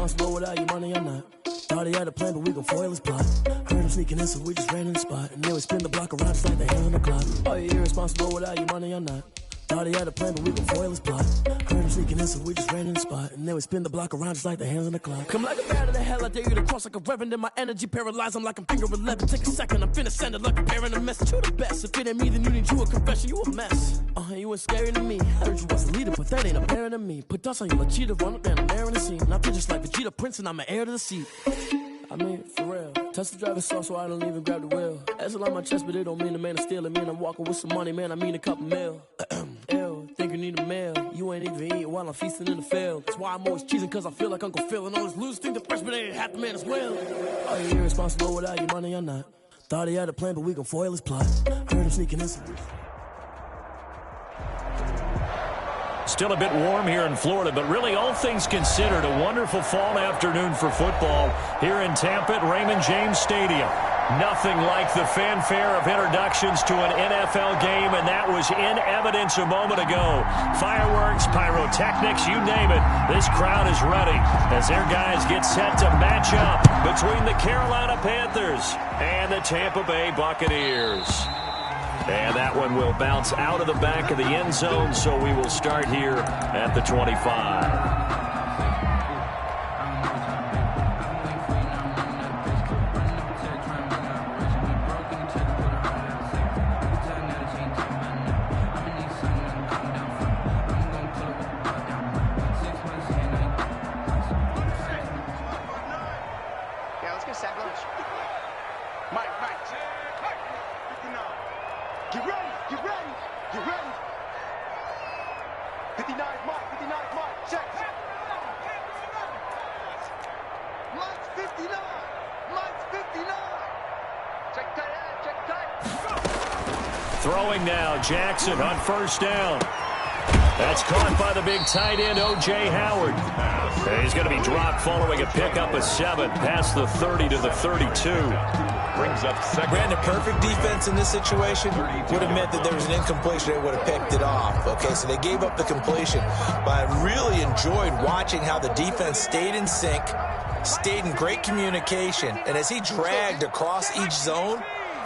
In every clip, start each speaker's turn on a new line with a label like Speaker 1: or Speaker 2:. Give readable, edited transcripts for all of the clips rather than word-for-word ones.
Speaker 1: irresponsible without your money or not. Thought he had a plan, but we gon' foil his plot. Heard him sneaking in, so we just ran in the spot. And then we spin the block around just like the hands on the clock. Oh, you irresponsible without your money or not. Thought he had a plan, but we gon' foil his plot. Heard him sneaking in, so we just ran in the spot. And then we spin the block around just like the hands on the clock. Come like a bat of the hell, I dare you to cross like a reverend. In my energy paralyzed, I'm like I'm finger 11. Take a second, I'm finna send it like a parent a message. You the best, if it ain't me, then you need you a confession. You a mess. You ain't scary to me. Heard you was a leader, but that ain't apparent to me. Put dust on you like cheetah, run up down the air in the scene. I feel just like Vegeta Prince, and I'm an heir to the seat. I mean, for real. Touch the driver's soft, so I don't even grab the wheel. That's on my chest, but it don't mean the man is stealing. Mean I'm walking with some money, man. I mean a couple mil. Ew, think you need a meal. You ain't even eating while I'm feasting in the field. That's why I'm always cheesing, cause I feel like Uncle Phil. And all this loose think the freshman ain't half the man as well. Are you irresponsible without your money or not? Thought he had a plan, but we gon' foil his plot. Heard him sneaking in.
Speaker 2: Still a bit warm here in Florida, but really all things considered, a wonderful fall afternoon for football here in Tampa at Raymond James Stadium. Nothing like the fanfare of introductions to an NFL game, and that was in evidence a moment ago. Fireworks, pyrotechnics, you name it. This crowd is ready as their guys get set to match up between the Carolina Panthers and the Tampa Bay Buccaneers. And that one will bounce out of the back of the end zone, so we will start here at the 25. Throwing now, Jackson on first down. That's caught by the big tight end, O.J. Howard. And he's going to be dropped following a pickup of 7 past the 30 to the 32.
Speaker 3: Brings up second.
Speaker 4: Brandon, perfect defense in this situation would have meant that there was an incompletion. They would have picked it off. Okay, so they gave up the completion. But I really enjoyed watching how the defense stayed in sync, stayed in great communication. And as he dragged across each zone,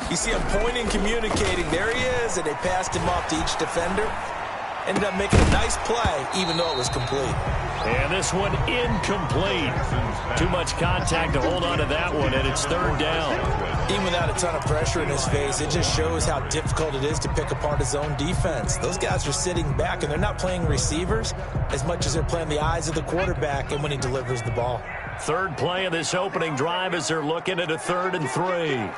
Speaker 4: you see him pointing, communicating. There he is, and they passed him off to each defender. Ended up making a nice play, even though it was complete.
Speaker 2: And this one incomplete. Too much contact to hold on to that one, and it's third down.
Speaker 4: Even without a ton of pressure in his face, it just shows how difficult it is to pick apart his own defense. Those guys are sitting back, and they're not playing receivers as much as they're playing the eyes of the quarterback and when he delivers the ball.
Speaker 2: Third play of this opening drive as they're looking at a 3rd and 3.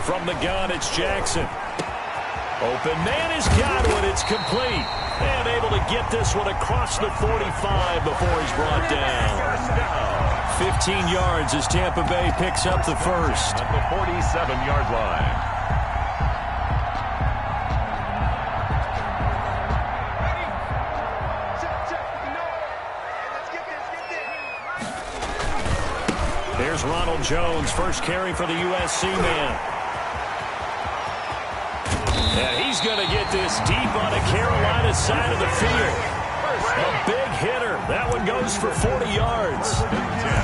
Speaker 2: From the gun, it's Jackson. Open man is Godwin. It's complete. And able to get this one across the 45 before he's brought down. 15 yards as Tampa Bay picks up the first.
Speaker 3: At the 47-yard line.
Speaker 2: Here's Ronald Jones, first carry for the USC man. And he's going to get this deep on the Carolina side of the field. A big hitter. That one goes for 40 yards.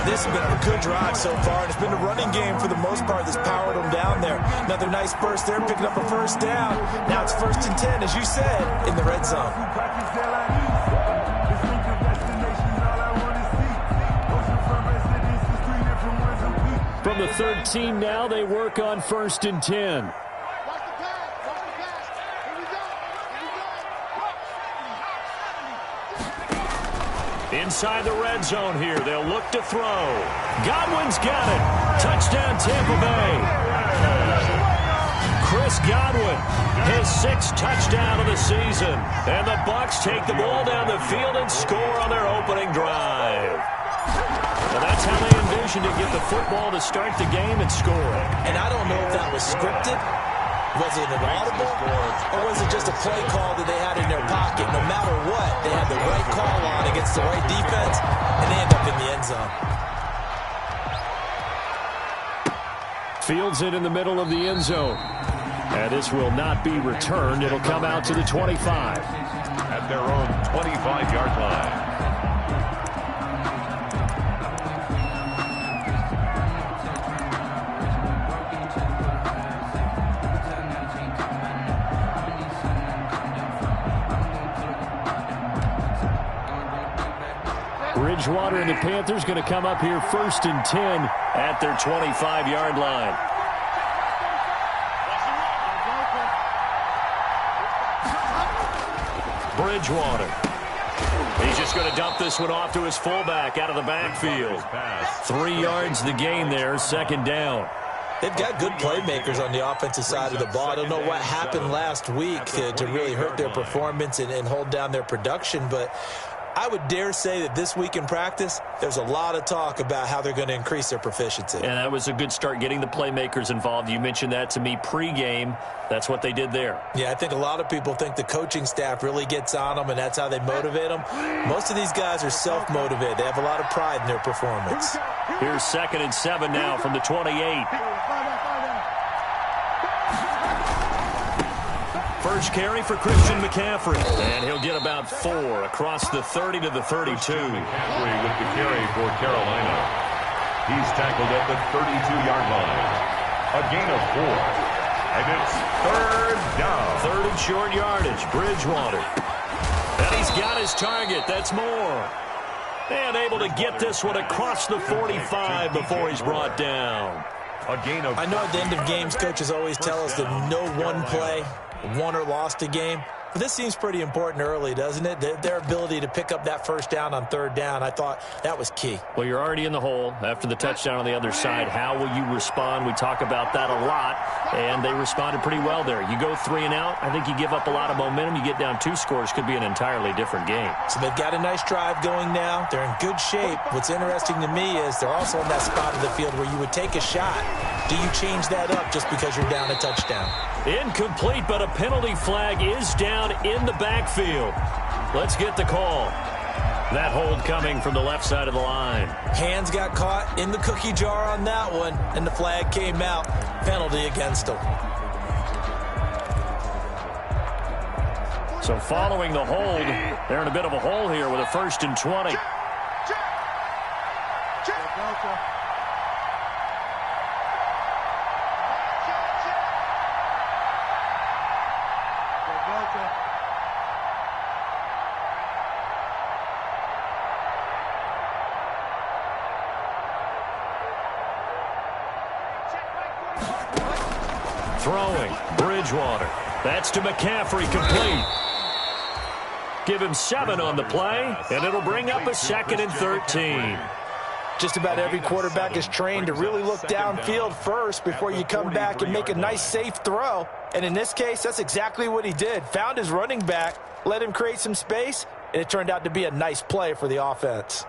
Speaker 4: This has been a good drive so far, and it's been a running game for the most part that's powered them down there. Another nice burst there, picking up a first down. Now it's 1st and 10, as you said, in the red zone.
Speaker 2: From the 13 now, they work on 1st and 10. Inside the red zone here, they'll look to throw. Godwin's got it. Touchdown, Tampa Bay. Chris Godwin, his 6th touchdown of the season. And the Bucs take the ball down the field and score on their opening drive. And that's how they envisioned to get the football to start the game and score.
Speaker 4: And I don't know if that was scripted Was it an audible, or was it just a play call that they had in their pocket? No matter what, they had the right call on against the right defense, and they end up in the end zone.
Speaker 2: Fields it in the middle of the end zone. And this will not be returned. It'll come out to the 25.
Speaker 3: At their own 25-yard line.
Speaker 2: Bridgewater and the Panthers going to come up here 1st and 10 at their 25-yard line. Bridgewater. He's just going to dump this one off to his fullback out of the backfield. 3 yards the gain there, 2nd down.
Speaker 4: They've got good playmakers on the offensive side of the ball. I don't know what happened last week to really hurt their performance and hold down their production, but I would dare say that this week in practice, there's a lot of talk about how they're going to increase their proficiency.
Speaker 2: And that was a good start, getting the playmakers involved. You mentioned that to me pregame. That's what they did there.
Speaker 4: Yeah, I think a lot of people think the coaching staff really gets on them, and that's how they motivate them. Most of these guys are self-motivated. They have a lot of pride in their performance.
Speaker 2: Here's 2nd and 7 now from the 28. First carry for Christian McCaffrey. And he'll get about 4 across the 30 to the 32.
Speaker 3: McCaffrey with the carry for Carolina. He's tackled at the 32-yard line. A gain of 4. And it's 3rd down.
Speaker 2: 3rd and short yardage. Bridgewater. And he's got his target. That's more. And able to get this one across the 45 before he's brought down.
Speaker 3: A gain of 5.
Speaker 4: I know at the end of games, coaches always tell us that no one play won or lost a game. But this seems pretty important early, doesn't it? Their ability to pick up that 1st down on 3rd down, I thought that was key.
Speaker 2: Well, you're already in the hole after the touchdown on the other side. How will you respond? We talk about that a lot, and they responded pretty well there. You go 3 and out, I think you give up a lot of momentum. You get down 2 scores, could be an entirely different game.
Speaker 4: So they've got a nice drive going now. They're in good shape. What's interesting to me is they're also in that spot of the field where you would take a shot. Do you change that up just because you're down a touchdown?
Speaker 2: Incomplete, but a penalty flag is down in the backfield. Let's get the call. That hold coming from the left side of the line.
Speaker 4: Hands got caught in the cookie jar on that one, and the flag came out. Penalty against them.
Speaker 2: So following the hold, they're in a bit of a hole here with a 1st and 20. Throwing, Bridgewater. That's to McCaffrey, complete. Give him 7 on the play, and it'll bring up a 2nd and 13.
Speaker 4: Just about every quarterback is trained to really look downfield first before you come back and make a nice, safe throw. And in this case, that's exactly what he did. Found his running back, let him create some space, and it turned out to be a nice play for the offense.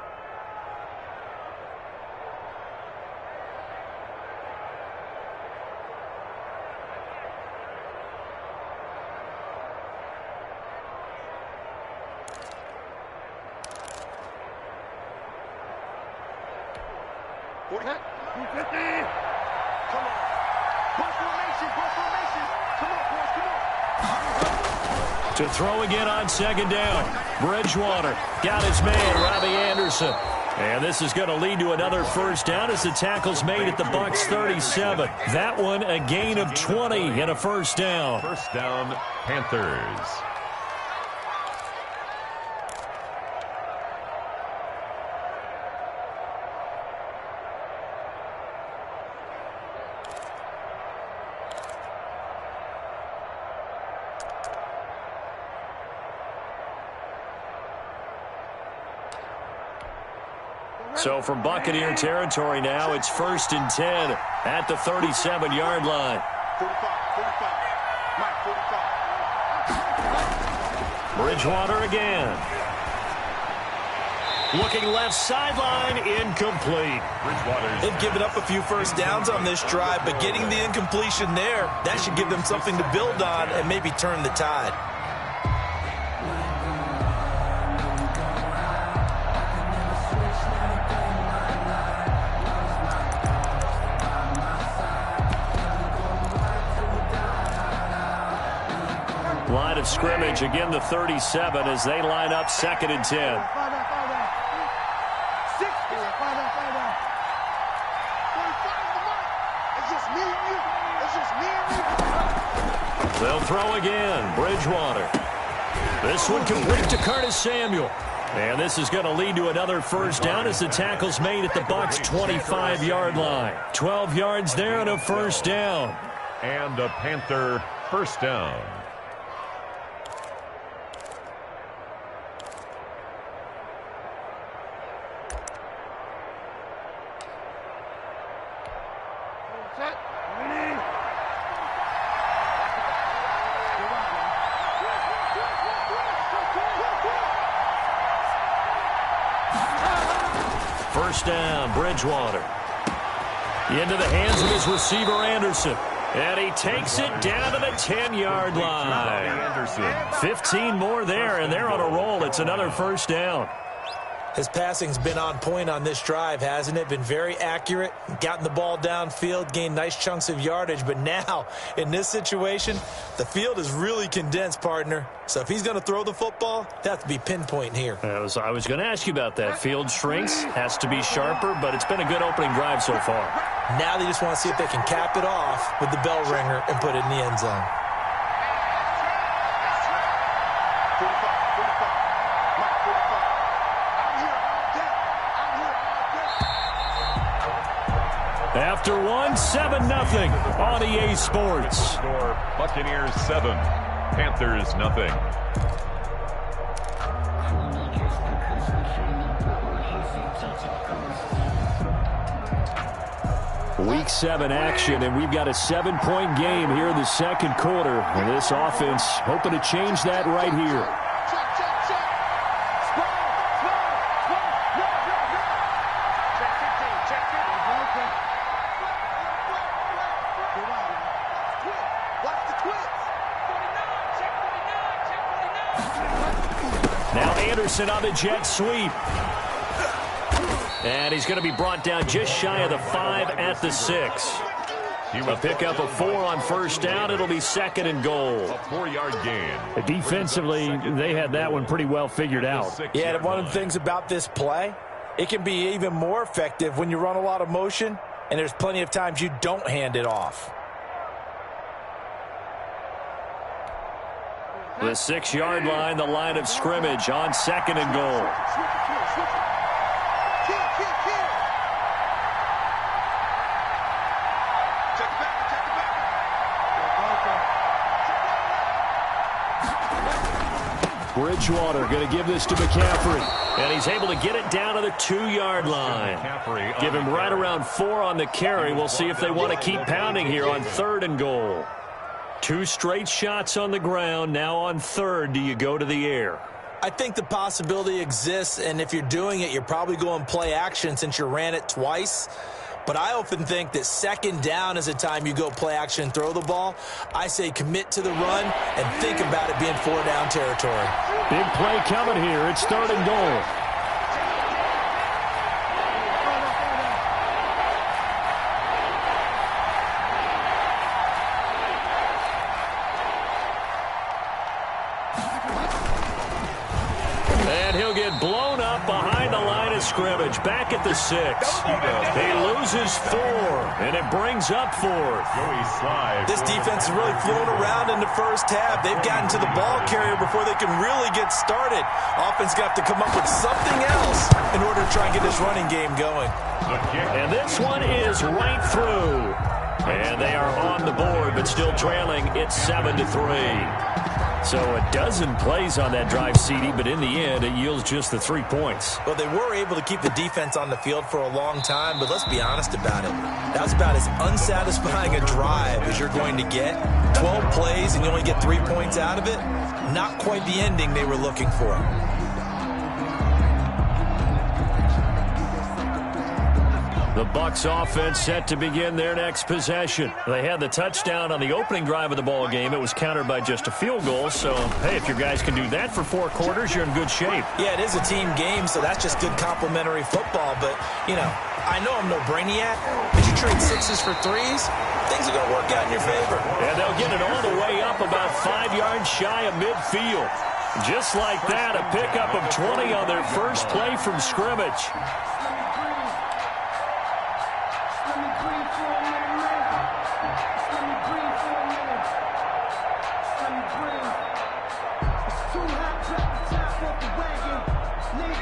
Speaker 2: To throw again on 2nd down. Bridgewater got his man, Robbie Anderson. And this is going to lead to another 1st down as the tackle's made at the Bucs 37. That one a gain of 20 and a 1st down.
Speaker 3: 1st down, Panthers.
Speaker 2: So from Buccaneer territory now, it's 1st and 10 at the 37-yard line.
Speaker 3: 45.
Speaker 2: Bridgewater again. Looking left sideline, incomplete.
Speaker 4: They've given up a few first downs on this drive, but getting the incompletion there, that should give them something to build on and maybe turn the tide.
Speaker 2: Line of scrimmage, again the 37 as they line up 2nd and 10. They'll throw again. Bridgewater. This one complete to Curtis Samuel. And this is going to lead to another first down as the tackle's made at the Bucs' 25-yard line. 12 yards there and a first down.
Speaker 3: And a Panther first down.
Speaker 2: First down, Bridgewater. Into the hands of his receiver, Anderson. And he takes it down to the 10-yard line. 15 more there, and they're on a roll. It's another first down.
Speaker 4: His passing's been on point on this drive, hasn't it? Been very accurate, gotten the ball downfield, gained nice chunks of yardage. But now, in this situation, the field is really condensed, partner. So if he's going to throw the football, it has to be pinpoint here.
Speaker 2: I was going to ask you about that. Field shrinks, has to be sharper, but it's been a good opening drive so far.
Speaker 4: Now they just want to see if they can cap it off with the bell ringer and put it in the end zone.
Speaker 2: After one, 7-0 on EA Sports.
Speaker 3: Score, Buccaneers 7, Panthers nothing.
Speaker 2: Week 7 action, and we've got a 7-point game here in the second quarter. And this offense hoping to change that right here. Anderson on the jet sweep. And he's going to be brought down just shy of the 5 at the 6. A pickup of 4 on first down. It'll be 2nd and goal.
Speaker 3: A 4-yard gain.
Speaker 2: Defensively, they had that one pretty well figured out.
Speaker 4: Yeah, one of the things about this play, it can be even more effective when you run a lot of motion, and there's plenty of times you don't hand it off.
Speaker 2: The 6-yard line, the line of scrimmage on 2nd and goal. Bridgewater going to give this to McCaffrey. And he's able to get it down to the 2-yard line. Give him right around 4 on the carry. We'll see if they want to keep pounding here on 3rd and goal. 2 straight shots on the ground. Now on 3rd, do you go to the air?
Speaker 4: I think the possibility exists, and if you're doing it, you're probably going play action since you ran it twice. But I often think that 2nd down is a time you go play action and throw the ball. I say commit to the run and think about it being 4-down territory.
Speaker 2: Big play coming here. It's 3rd and goal. Blown up behind the line of scrimmage. Back at the 6. He loses 4, and it brings up 4th.
Speaker 4: This defense is really flown around in the first half. They've gotten to the ball carrier before they can really get started. Offense got to come up with something else in order to try and get this running game going.
Speaker 2: And this one is right through. And they are on the board, but still trailing. It's 7-3. So a dozen plays on that drive, CD, but in the end, it yields just the 3 points.
Speaker 4: Well, they were able to keep the defense on the field for a long time, but let's be honest about it. That's about as unsatisfying a drive as you're going to get. 12 plays and you only get 3 points out of it. Not quite the ending they were looking for.
Speaker 2: The Bucs offense set to begin their next possession. They had the touchdown on the opening drive of the ball game. It was countered by just a field goal. So, hey, if your guys can do that for 4 quarters, you're in good shape.
Speaker 4: Yeah, it is a team game, so that's just good complementary football. But, you know, I know I'm no brainiac. As you trade 6s for 3s, things are going to work out in your favor.
Speaker 2: And they'll get it all the way up about 5 yards shy of midfield. Just like that, a pickup of 20 on their first play from scrimmage.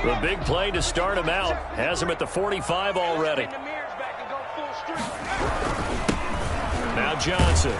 Speaker 2: The big play to start him out has him at the 45 already. Now Johnson.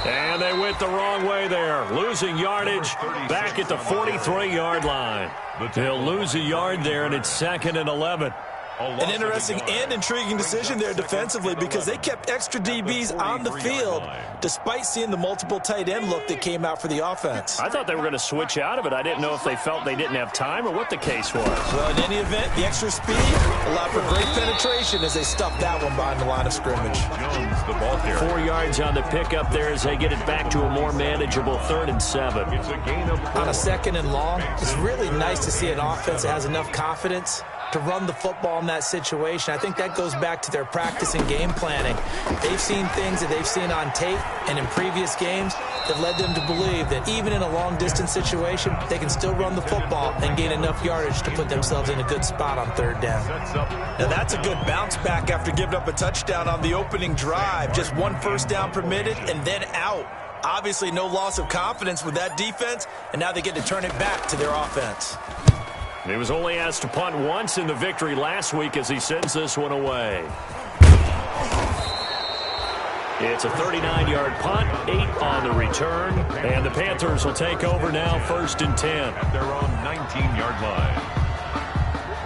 Speaker 2: And they went the wrong way there. Losing yardage back at the 43-yard line. They'll lose a yard there, and it's 2nd and 11.
Speaker 4: An interesting and intriguing decision there defensively because they kept extra DBs on the field despite seeing the multiple tight end look that came out for the offense.
Speaker 2: I thought they were going to switch out of it. I didn't know if they felt they didn't have time or what the case was.
Speaker 4: Well, in any event, the extra speed allowed for great penetration as they stuffed that one behind the line of scrimmage.
Speaker 3: Jones, the ball carrier.
Speaker 2: 4 yards on the pickup there as they get it back to a more manageable 3rd and 7.
Speaker 3: It's a gain of 4.
Speaker 4: On a 2nd and long, it's really nice to see an offense that has enough confidence to run the football in that situation. I think that goes back to their practice and game planning. They've seen things that they've seen on tape and in previous games that led them to believe that even in a long-distance situation, they can still run the football and gain enough yardage to put themselves in a good spot on 3rd down. Now that's a good bounce back after giving up a touchdown on the opening drive. Just 1 first down permitted and then out. Obviously no loss of confidence with that defense, and now they get to turn it back to their offense.
Speaker 2: He was only asked to punt once in the victory last week as he sends this one away. It's a 39-yard punt, 8 on the return, and the Panthers will take over now 1st and 10.
Speaker 3: At their own 19-yard line.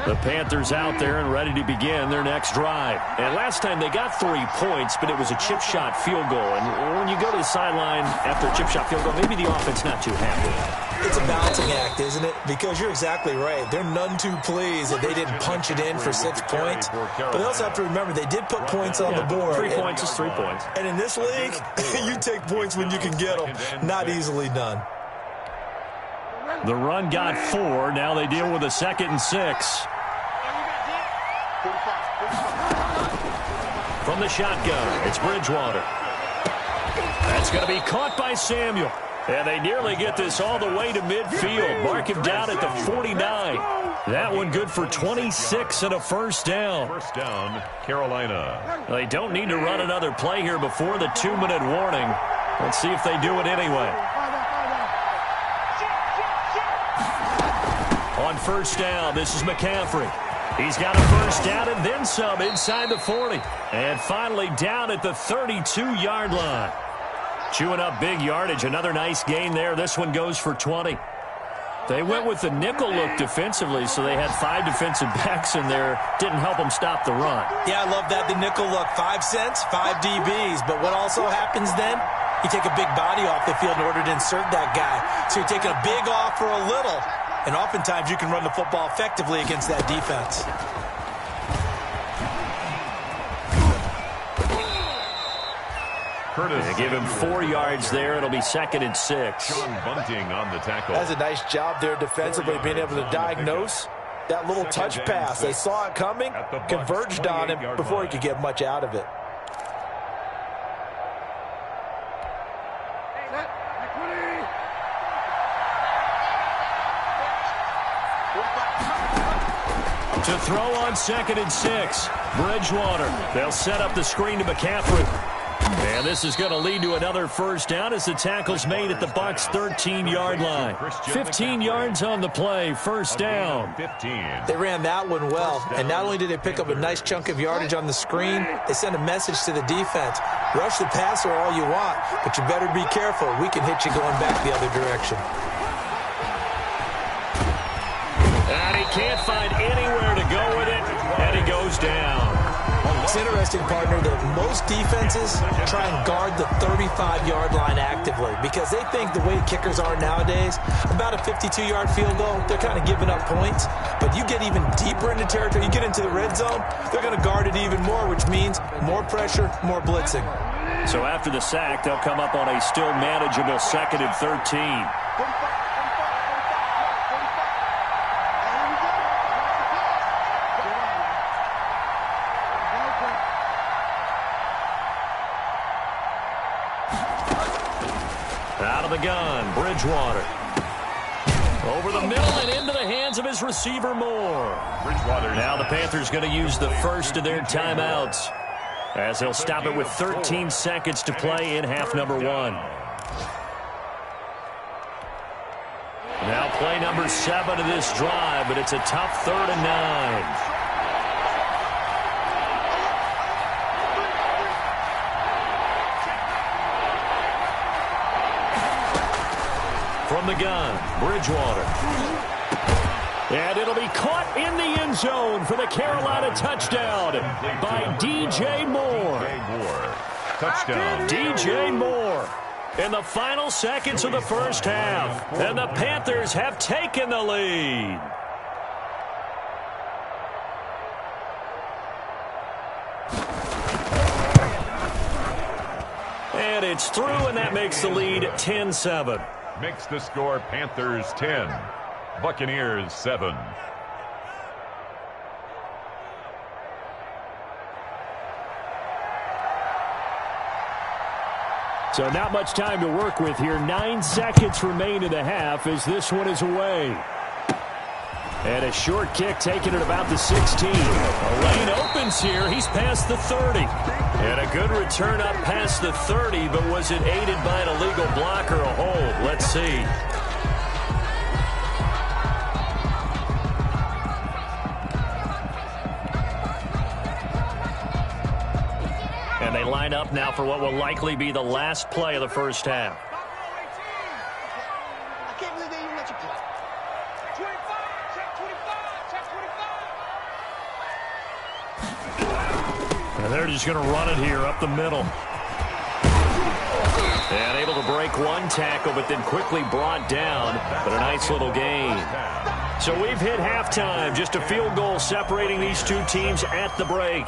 Speaker 2: The Panthers out there and ready to begin their next drive. And last time they got 3 points, but it was a chip shot field goal. And when you go to the sideline after a chip shot field goal, maybe the offense not too happy.
Speaker 4: It's a balancing act, isn't it? Because you're exactly right. They're none too pleased that they didn't punch it in for 6 points. But they also have to remember they did put points on the board.
Speaker 2: 3 points is 3 points.
Speaker 4: And in this league, you take points when you can get them. Not easily done.
Speaker 2: The run got 4. Now they deal with a 2nd and 6. From the shotgun, it's Bridgewater. That's going to be caught by Samuel. And they nearly get this all the way to midfield. Mark him down at the 49. That one good for 26 and a first down.
Speaker 3: First down, Carolina.
Speaker 2: They don't need to run another play here before the 2-minute warning. Let's see if they do it anyway. On first down, this is McCaffrey. He's got a first down and then some inside the 40. And finally down at the 32-yard line. Chewing up big yardage. Another nice gain there. This one goes for 20. They went with the nickel look defensively, so they had 5 defensive backs in there. Didn't help them stop the run.
Speaker 4: Yeah, I love that, the nickel look. 5 cents, 5 DBs. But what also happens then? You take a big body off the field in order to insert that guy. So you're taking a big off for a little. And oftentimes you can run the football effectively against that defense.
Speaker 2: They give him 4 yards there. It'll be 2nd and 6.
Speaker 3: Sean Bunting on the tackle.
Speaker 4: That's a nice job there defensively, being able to diagnose that little touch pass. They saw it coming, converged on him before he could get much out of it.
Speaker 2: To throw on 2nd and 6. Bridgewater. They'll set up the screen to McCaffrey. And this is going to lead to another first down as the tackle's made at the Bucs' 13-yard line. 15 yards on the play, first down.
Speaker 4: They ran that one well, and not only did they pick up a nice chunk of yardage on the screen, they sent a message to the defense. Rush the passer all you want, but you better be careful. We can hit you going back the other direction.
Speaker 2: And he can't find anywhere to go with it, and he goes down.
Speaker 4: See, interesting, partner, that most defenses try and guard the 35-yard line actively because they think the way kickers are nowadays, about a 52-yard field goal, they're kind of giving up points. But you get even deeper into territory, you get into the red zone, they're going to guard it even more, which means more pressure, more blitzing.
Speaker 2: So after the sack, they'll come up on a still manageable 2nd and 13. Out of the gun, Bridgewater. Over the middle and into the hands of his receiver, Moore.
Speaker 3: Bridgewater.
Speaker 2: Now the Panthers going to use the first of their timeouts as they'll stop it with 13 seconds to play in half number 1. Now play number 7 of this drive, but it's a tough 3rd and 9. From the gun, Bridgewater. And it'll be caught in the end zone for the Carolina touchdown by DJ Moore.
Speaker 3: Touchdown.
Speaker 2: DJ Moore in the final seconds of the first half. And the Panthers have taken the lead. And it's through, and that makes the lead 10-7.
Speaker 3: Makes the score Panthers 10, Buccaneers 7.
Speaker 2: So not much time to work with here. 9 seconds remain in the half as this one is away. And a short kick taken at about the 16. A lane opens here. He's past the 30. And a good return up past the 30, but was it aided by an illegal block or a hold? Let's see. And they line up now for what will likely be the last play of the first half. And they're just going to run it here up the middle. And able to break one tackle, but then quickly brought down. But a nice little gain. So we've hit halftime. Just a field goal separating these two teams at the break.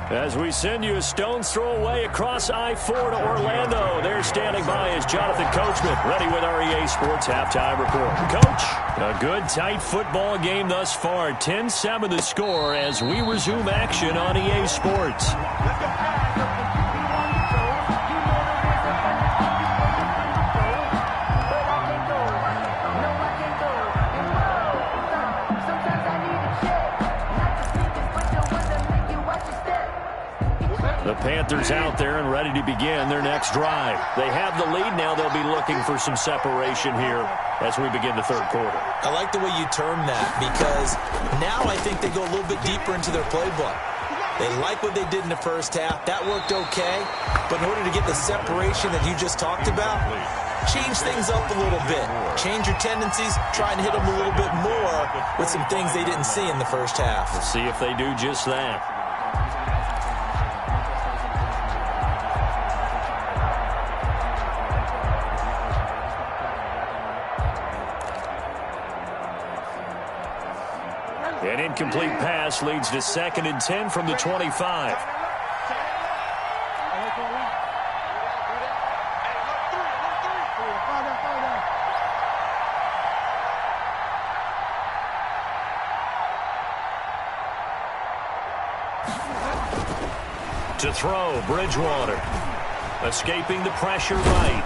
Speaker 2: As we send you a stone's throw away across I-4 to Orlando. There standing by is Jonathan Coachman, ready with our EA Sports Halftime Report. Coach, a good, tight football game thus far. 10-7 the score as we resume action on EA Sports. The Panthers out there and ready to begin their next drive. They have the lead now. They'll be looking for some separation here as we begin the third quarter.
Speaker 4: I like the way you term that because now I think they go a little bit deeper into their playbook. They like what they did in the first half. That worked okay. But in order to get the separation that you just talked about, change things up a little bit. Change your tendencies. Try and hit them a little bit more with some things they didn't see in the first half.
Speaker 2: Let's see if they do just that. An incomplete pass leads to 2nd and 10 from the 25. To throw, Bridgewater. Escaping the pressure right.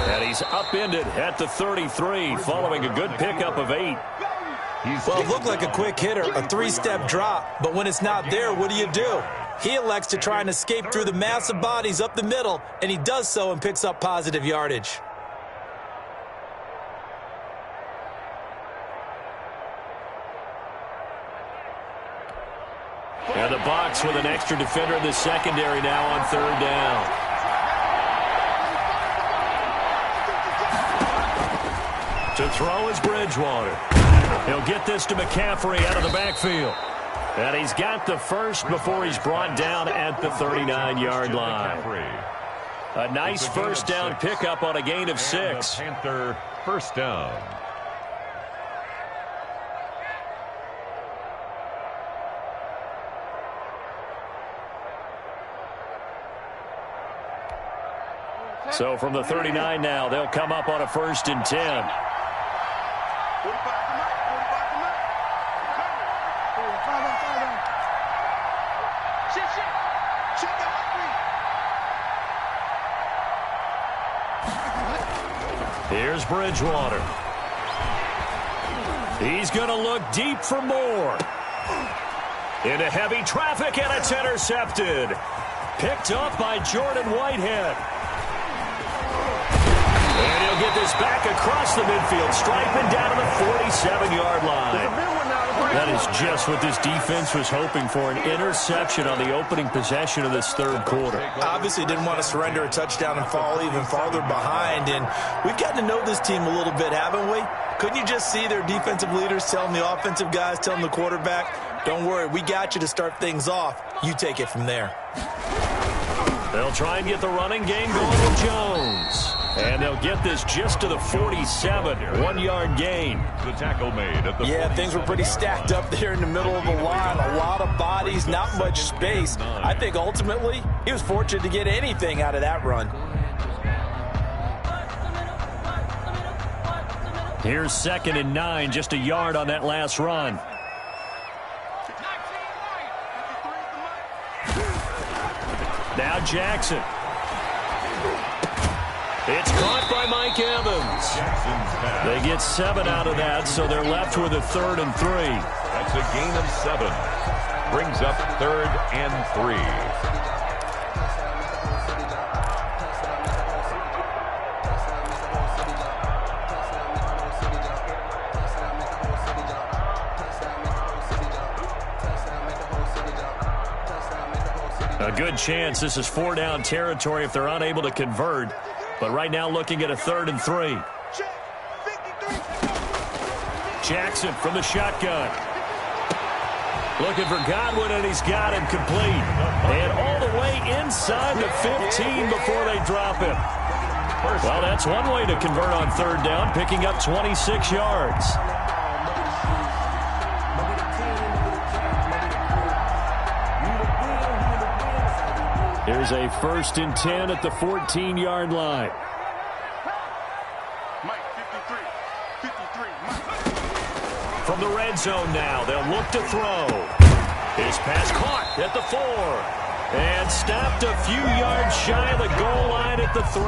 Speaker 2: And he's upended at the 33 following a good pickup of 8.
Speaker 4: Well, it looked like a quick hitter, a 3-step drop, but when it's not there, what do? He elects to try and escape through the massive bodies up the middle, and he does so and picks up positive yardage.
Speaker 2: And the box with an extra defender in the secondary now on 3rd down. To throw is Bridgewater. He'll get this to McCaffrey out of the backfield. And he's got the first before he's brought down at the 39-yard line. A nice first down pickup on a gain of 6.
Speaker 3: Panther first down.
Speaker 2: So from the 39 now, they'll come up on a 1st and 10. Here's Bridgewater. He's going to look deep for more. Into heavy traffic, and it's intercepted. Picked up by Jordan Whitehead. And he'll get this back across the midfield, striping down to the 47-yard line. That is just what this defense was hoping for, an interception on the opening possession of this third quarter.
Speaker 4: Obviously didn't want to surrender a touchdown and fall even farther behind, and we've gotten to know this team a little bit, haven't we? Couldn't you just see their defensive leaders telling the offensive guys, telling the quarterback, don't worry, we got you to start things off. You take it from there.
Speaker 2: They'll try and get the running game going with Jones. And they'll get this just to the 47, 1-yard gain.
Speaker 3: The tackle made at the 47.
Speaker 4: Things were pretty stacked up there in the middle of the line. A lot of bodies, not much space. I think ultimately he was fortunate to get anything out of that run.
Speaker 2: Here's 2nd and 9, just a yard on that last run. Now Jackson. It's caught by Mike Evans. They get 7 out of that, so they're left with a 3rd and 3.
Speaker 3: That's a gain of 7. Brings up 3rd and 3.
Speaker 2: A good chance this is 4-down territory if they're unable to convert. But right now looking at a 3rd and 3. Jackson from the shotgun. Looking for Godwin, and he's got him complete. And all the way inside the 15 before they drop him. Well, that's one way to convert on 3rd down, picking up 26 yards. Here's a 1st and 10 at the 14-yard line. From the red zone now, they'll look to throw. His pass caught at the 4. And stopped a few yards shy of the goal line at the 3.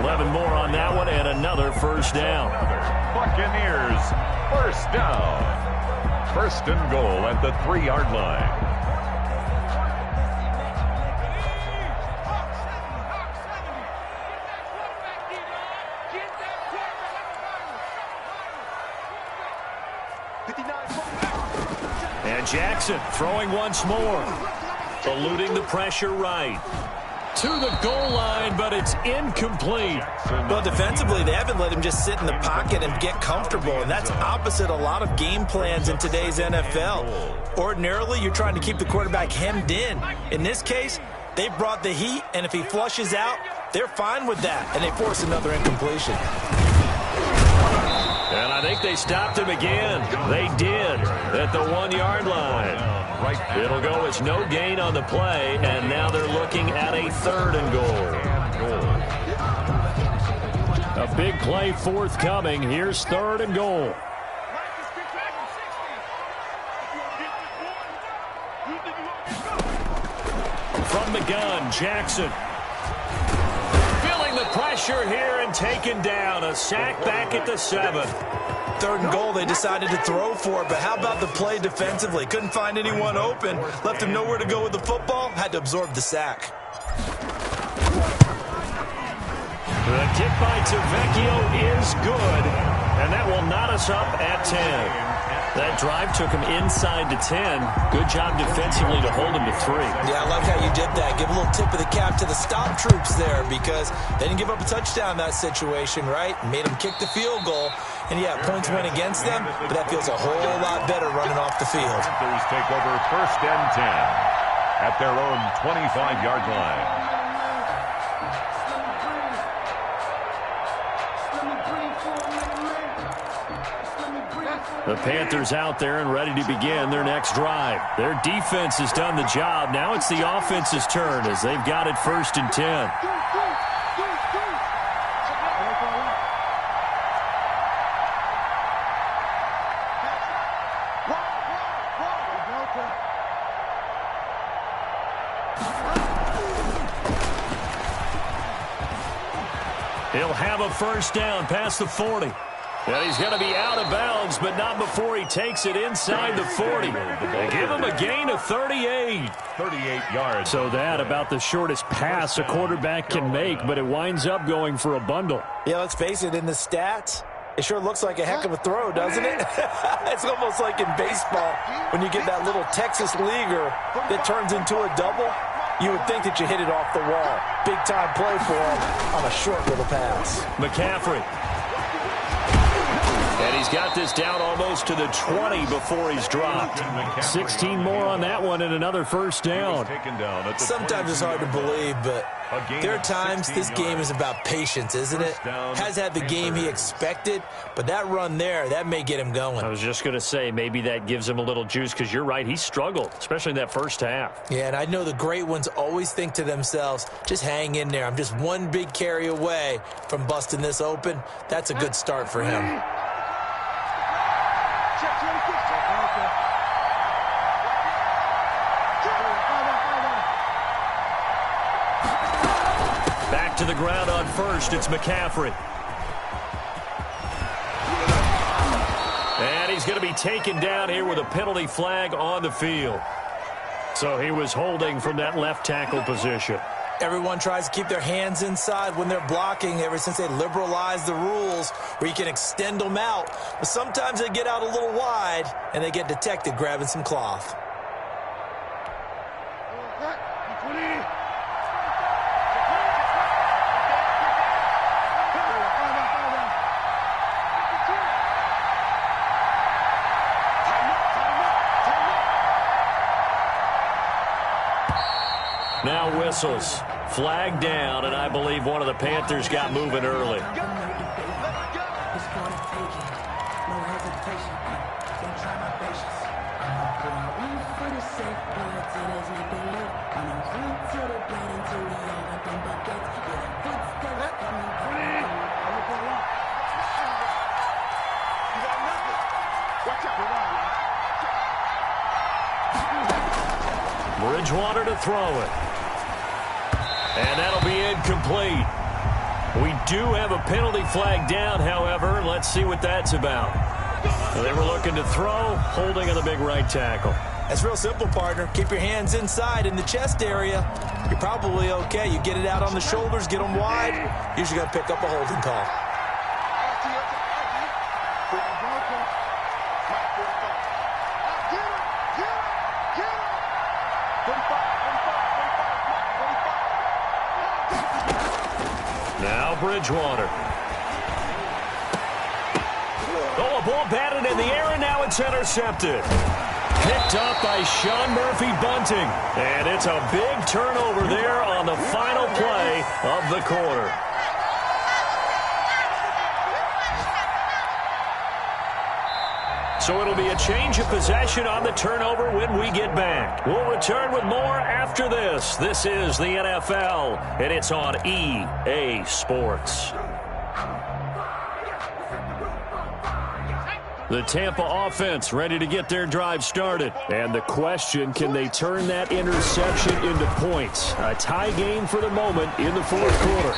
Speaker 2: 11 more on that one, and another 1st down.
Speaker 3: Buccaneers, 1st down. 1st and goal at the 3-yard line.
Speaker 2: And Jackson throwing once more. Eluding the pressure right. To the goal line, but it's incomplete.
Speaker 4: Well, defensively, they haven't let him just sit in the pocket and get comfortable, and that's opposite a lot of game plans in today's NFL. Ordinarily, you're trying to keep the quarterback hemmed in. In this case, they brought the heat, and if he flushes out, they're fine with that, and they force another incompletion.
Speaker 2: And I think they stopped him again. They did at the 1-yard line. It'll go as no gain on the play, and now they're looking at a 3rd and goal. A big play forthcoming. Here's 3rd and goal. From the gun, Jackson. Feeling the pressure here and taken down. A sack back at the 7.
Speaker 4: 3rd and goal, they decided to throw for it, but how about the play defensively? Couldn't find anyone open, left him nowhere to go with the football, had to absorb the sack.
Speaker 2: The kick by Tavecchio is good, and that will knot us up at 10. That drive took him inside to 10. Good job defensively to hold him to 3.
Speaker 4: Yeah, I like how you did that. Give a little tip of the cap to the stop troops there because they didn't give up a touchdown in that situation, right? Made them kick the field goal. And, yeah, points went against them, but that feels a whole lot better running off the field.
Speaker 3: Panthers take over 1st and 10 at their own 25-yard line.
Speaker 2: The Panthers out there and ready to begin their next drive. Their defense has done the job. Now it's the offense's turn as they've got it 1st and 10. He'll have a 1st down past the 40. And he's going to be out of bounds, but not before he takes it inside the 40. They give him a gain of 38.
Speaker 3: 38 yards.
Speaker 2: So that about the shortest pass a quarterback can make, but it winds up going for a bundle.
Speaker 4: Yeah, let's face it, in the stats, it sure looks like a heck of a throw, doesn't it? It's almost like in baseball when you get that little Texas leaguer that turns into a double. You would think that you hit it off the wall. Big-time play for him on a short little pass.
Speaker 2: McCaffrey. And he's got this down almost to the 20 before he's dropped. 16 more on that one and another 1st down.
Speaker 4: Sometimes it's hard to believe, but there are times this game is about patience, isn't it? Has had the game he expected, but that run there, that may get him going.
Speaker 2: I was just going to say maybe that gives him a little juice because you're right, he struggled, especially in that 1st half.
Speaker 4: Yeah, and I know the great ones always think to themselves, just hang in there. I'm just one big carry away from busting this open. That's a good start for him.
Speaker 2: Back to the ground on 1st, it's McCaffrey. And he's going to be taken down here with a penalty flag on the field. So he was holding from that left tackle position.
Speaker 4: Everyone tries to keep their hands inside when they're blocking ever since they liberalized the rules where you can extend them out. But sometimes they get out a little wide and they get detected grabbing some cloth.
Speaker 2: Now whistles. Flag down, and I believe one of the Panthers got moving early. Bridgewater to throw it. And that'll be incomplete. We do have a penalty flag down, however. Let's see what that's about. They were looking to throw, holding on the big right tackle.
Speaker 4: That's real simple, partner. Keep your hands inside in the chest area. You're probably okay. You get it out on the shoulders, get them wide. Usually got to pick up a holding call.
Speaker 2: Now Bridgewater. Oh, a ball batted in the air, and now it's intercepted. Picked up by Sean Murphy-Bunting. And it's a big turnover there on the final play of the quarter. So it'll be a change of possession on the turnover when we get back. We'll return with more after this. This is the NFL, and it's on EA Sports. The Tampa offense ready to get their drive started. And the question, can they turn that interception into points? A tie game for the moment in the fourth quarter.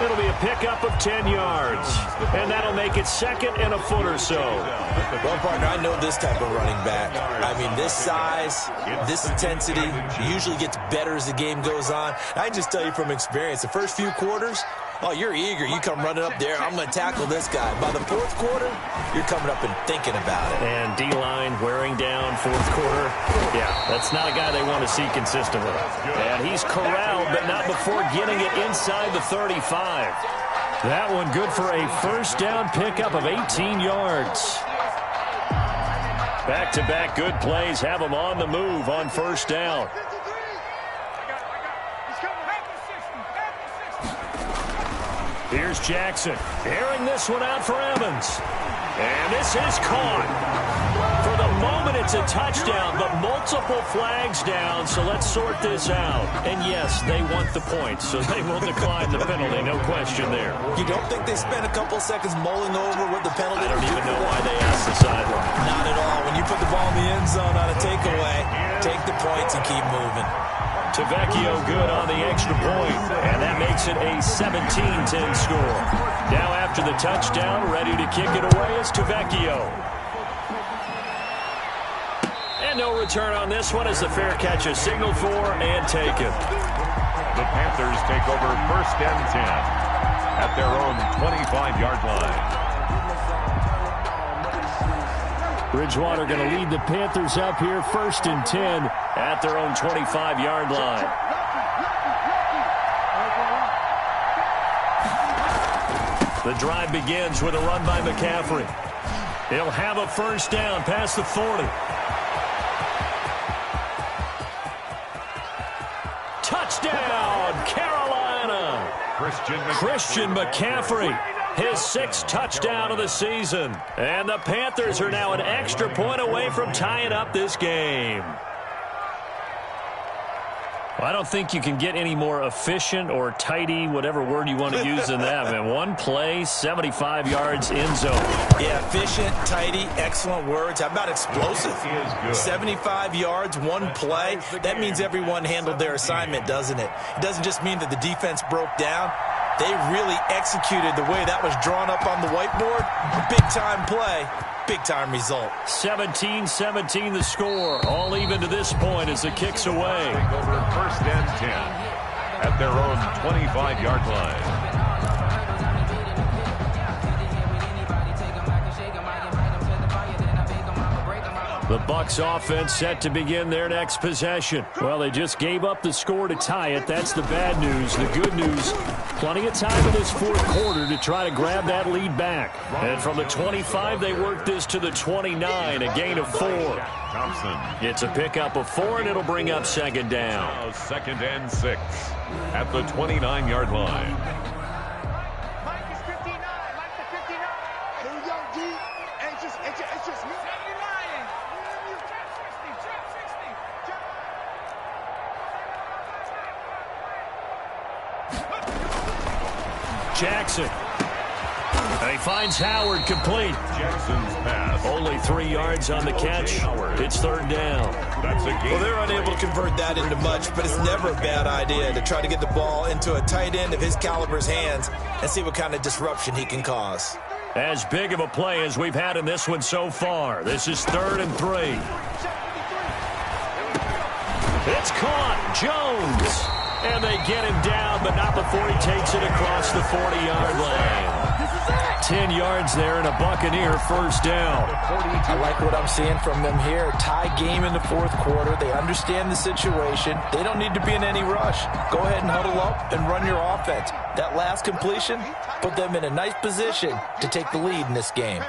Speaker 2: It'll be a pickup of 10 yards. And that'll make it second and a foot or so.
Speaker 4: Well, partner, I know this type of running back. I mean, this size, this intensity usually gets better as the game goes on. I can just tell you from experience, the first few quarters, Oh, you're eager. You come running up there. I'm going to tackle this guy. By the fourth quarter, you're coming up and thinking about it.
Speaker 2: And D-line wearing down fourth quarter. Yeah, that's not a guy they want to see consistently. And he's corralled, but not before getting it inside the 35. That one good for a first down pickup of 18 yards. Back-to-back good plays have him on the move on first down. Here's Jackson, airing this one out for Evans. And this is caught. For the moment, it's a touchdown, but multiple flags down, so let's sort this out. And yes, they want the points, so they will decline the penalty, no question there.
Speaker 4: You don't think they spent a couple seconds mulling over what the penalty
Speaker 2: I don't even know why they asked the sideline.
Speaker 4: Not at all. When you put the ball in the end zone on a takeaway, take the points and keep moving.
Speaker 2: Tavecchio good on the extra point, and that makes it a 17-10 score. Now after the touchdown, ready to kick it away is Tavecchio. And no return on this one as the fair catch is signaled for and taken.
Speaker 3: The Panthers take over first and 10 at their own 25-yard line.
Speaker 2: Bridgewater going to lead the Panthers up here first and 10 at their own 25-yard line. The drive begins with a run by McCaffrey. He'll have a first down past the 40. Touchdown, Carolina! Christian McCaffrey. His sixth touchdown of the season. And the Panthers are now an extra point away from tying up this game. Well, I don't think you can get any more efficient or tidy, whatever word you want to use in that, man. One play, 75 yards in zone.
Speaker 4: Yeah, efficient, tidy, excellent words. How about explosive? 75 yards, one play. That means everyone handled their assignment, doesn't it? It doesn't just mean that the defense broke down. They really executed the way that was drawn up on the whiteboard. Big-time play, big-time result.
Speaker 2: 17-17 the score. All even to this point as the kick's away.
Speaker 3: Take over first and 10 at their own 25-yard line.
Speaker 2: The Bucs offense set to begin their next possession. Well, they just gave up the score to tie it. That's the bad news. The good news, plenty of time in this fourth quarter to try to grab that lead back. And from the 25, they work this to the 29, a gain of 4.
Speaker 3: Thompson.
Speaker 2: It's a pickup of 4, and it'll bring up second down.
Speaker 3: Now second and 6 at the 29-yard line.
Speaker 2: Jackson. And he finds Howard complete.
Speaker 3: Jackson's pass.
Speaker 2: Only 3 yards on the catch. It's third down.
Speaker 3: That's a game.
Speaker 4: Well, they're unable to convert that into much, but it's never a bad idea to try to get the ball into a tight end of his caliber's hands and see what kind of disruption he can cause.
Speaker 2: As big of a play as we've had in this one so far. This is 3rd and 3. It's caught. Jones. And they get him down, but not before he takes it across the 40-yard line. 10 yards there and a Buccaneer first down.
Speaker 4: I like what I'm seeing from them here. Tie game in the fourth quarter. They understand the situation. They don't need to be in any rush. Go ahead and huddle up and run your offense. That last completion put them in a nice position to take the lead in this game.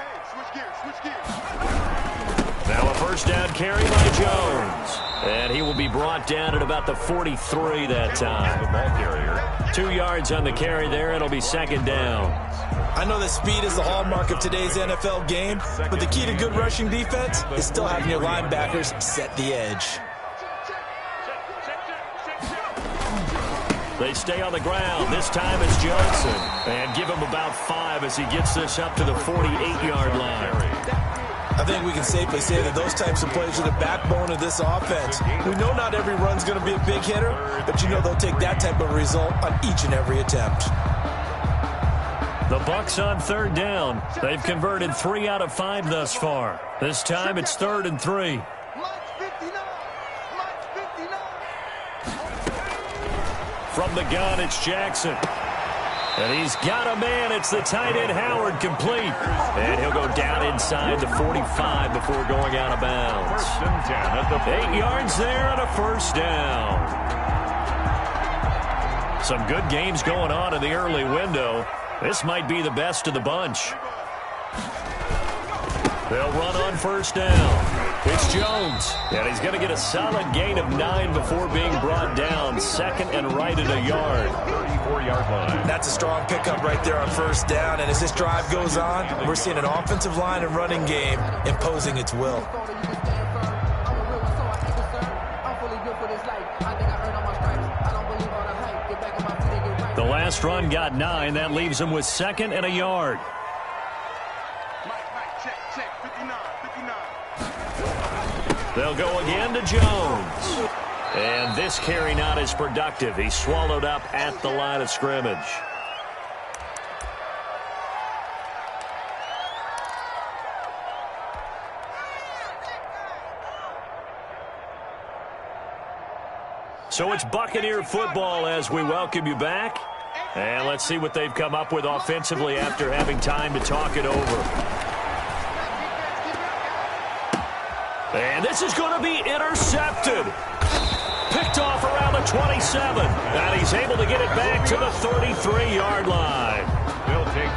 Speaker 2: Now a first down carry by Jones. And he will be brought down at about the 43 that time.
Speaker 3: The ball carrier.
Speaker 2: 2 yards on the carry there. It'll be second down.
Speaker 4: I know that speed is the hallmark of today's NFL game, but the key to good rushing defense is still having your linebackers set the edge.
Speaker 2: They stay on the ground. This time it's Johnson. And give him about 5 as he gets this up to the 48-yard line.
Speaker 4: I think we can safely say that those types of plays are the backbone of this offense. We know not every run's going to be a big hitter, but you know they'll take that type of result on each and every attempt.
Speaker 2: The Bucs on third down. They've converted 3 out of 5 thus far. This time it's 3rd and 3. From the gun, it's Jackson. And he's got a man. It's the tight end, Howard, complete. And he'll go down inside the 45 before going out of bounds. 8 yards there and a first down. Some good games going on in the early window. This might be the best of the bunch. They'll run on first down. It's Jones. And he's going to get a solid gain of 9 before being brought down. Second and right at a yard.
Speaker 3: 34-yard line.
Speaker 4: That's a strong pickup right there on first down. And as this drive goes on, we're seeing an offensive line and running game imposing its will.
Speaker 2: The last run got 9. That leaves him with second and a yard. They'll go again to Jones. And this carry not as productive. He's swallowed up at the line of scrimmage. So it's Buccaneer football as we welcome you back. And let's see what they've come up with offensively after having time to talk it over. And this is going to be intercepted. Picked off around the 27. And he's able to get it back to the 33-yard line.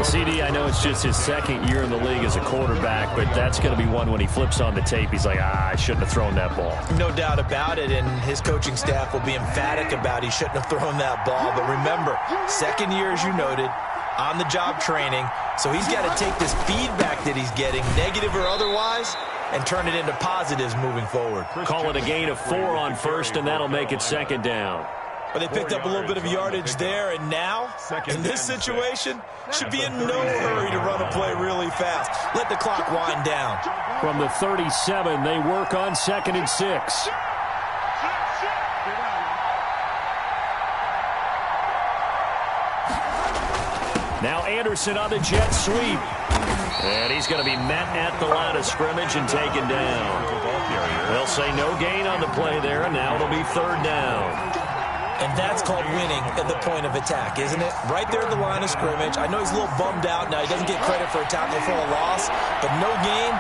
Speaker 2: CD, I know it's just his second year in the league as a quarterback, but that's going to be one when he flips on the tape. He's like, I shouldn't have thrown that ball.
Speaker 4: No doubt about it, and his coaching staff will be emphatic about he shouldn't have thrown that ball. But remember, second year, as you noted, on-the-job training, so he's got to take this feedback that he's getting, negative or otherwise, and turn it into positives moving forward.
Speaker 2: Call it a gain of 4 on first, and that'll make it second down.
Speaker 4: But they picked up a little bit of yardage there, and now, in this situation, should be in no hurry to run a play really fast. Let the clock wind down.
Speaker 2: From the 37, they work on 2nd and 6. Now Anderson on the jet sweep. And he's going to be met at the line of scrimmage and taken down. They'll say no gain on the play there, and now it'll be 3rd down.
Speaker 4: And that's called winning at the point of attack, isn't it? Right there at the line of scrimmage. I know he's a little bummed out now. He doesn't get credit for a tackle for a loss, but no gain,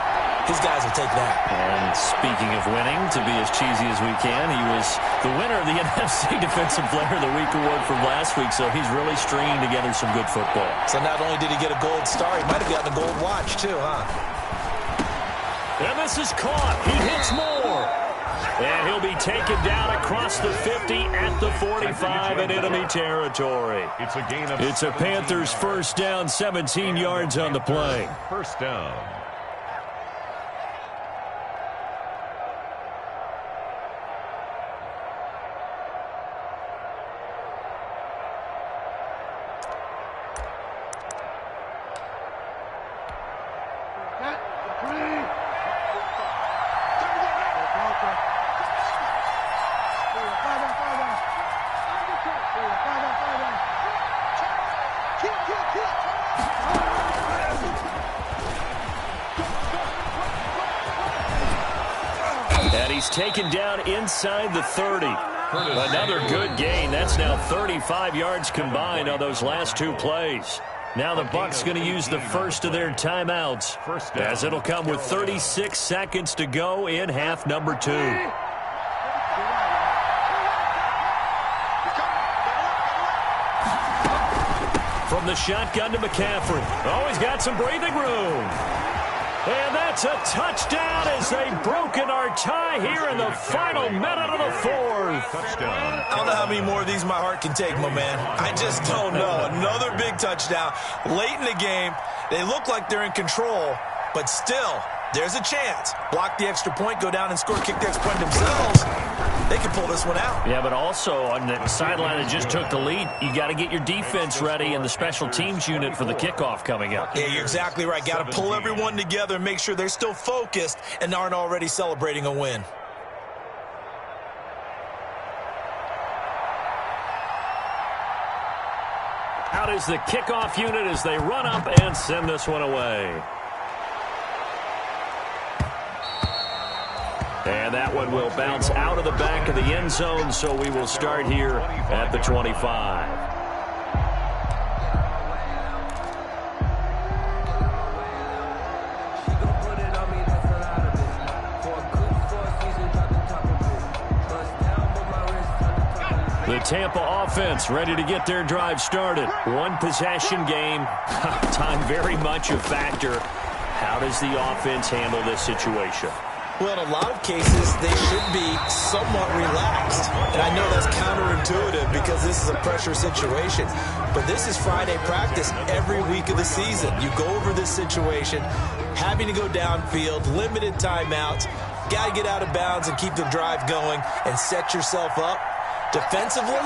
Speaker 4: his guys will take that.
Speaker 2: And speaking of winning, to be as cheesy as we can, he was the winner of the NFC Defensive Player of the Week award from last week, so he's really stringing together some good football.
Speaker 4: So not only did he get a gold star, he might have gotten a gold watch too, huh?
Speaker 2: And this is caught. He hits more. And he'll be taken down across the 50 at the 45 in enemy territory. It's a Panthers first down, 17 yards on the play.
Speaker 3: First down.
Speaker 2: Taken down inside the 30. Another good gain. That's now 35 yards combined on those last 2 plays. Now the Bucs going to use the first of their timeouts, as it'll come with 36 seconds to go in half number 2. From the shotgun to McCaffrey. Oh, he's got some breathing room. And that's a touchdown as they've broken our tie here in the final minute of the 4th.
Speaker 3: Touchdown.
Speaker 4: I don't know how many more of these my heart can take, my man. I just don't know. Another big touchdown. Late in the game, they look like they're in control, but still, there's a chance. Block the extra point, go down and score, kick the extra point themselves. They can pull this one out.
Speaker 2: Yeah, but also on the sideline that just took the lead, you got to get your defense ready and the special teams unit for the kickoff coming up.
Speaker 4: Yeah, you're exactly right. Got to pull everyone together and make sure they're still focused and aren't already celebrating a win.
Speaker 2: Out is the kickoff unit as they run up and send this one away. And that one will bounce out of the back of the end zone, so we will start here at the 25. The Tampa offense ready to get their drive started. One possession game. Time very much a factor. How does the offense handle this situation?
Speaker 4: Well, in a lot of cases, they should be somewhat relaxed. And I know that's counterintuitive because this is a pressure situation. But this is Friday practice every week of the season. You go over this situation, having to go downfield, limited timeouts, got to get out of bounds and keep the drive going and set yourself up. Defensively,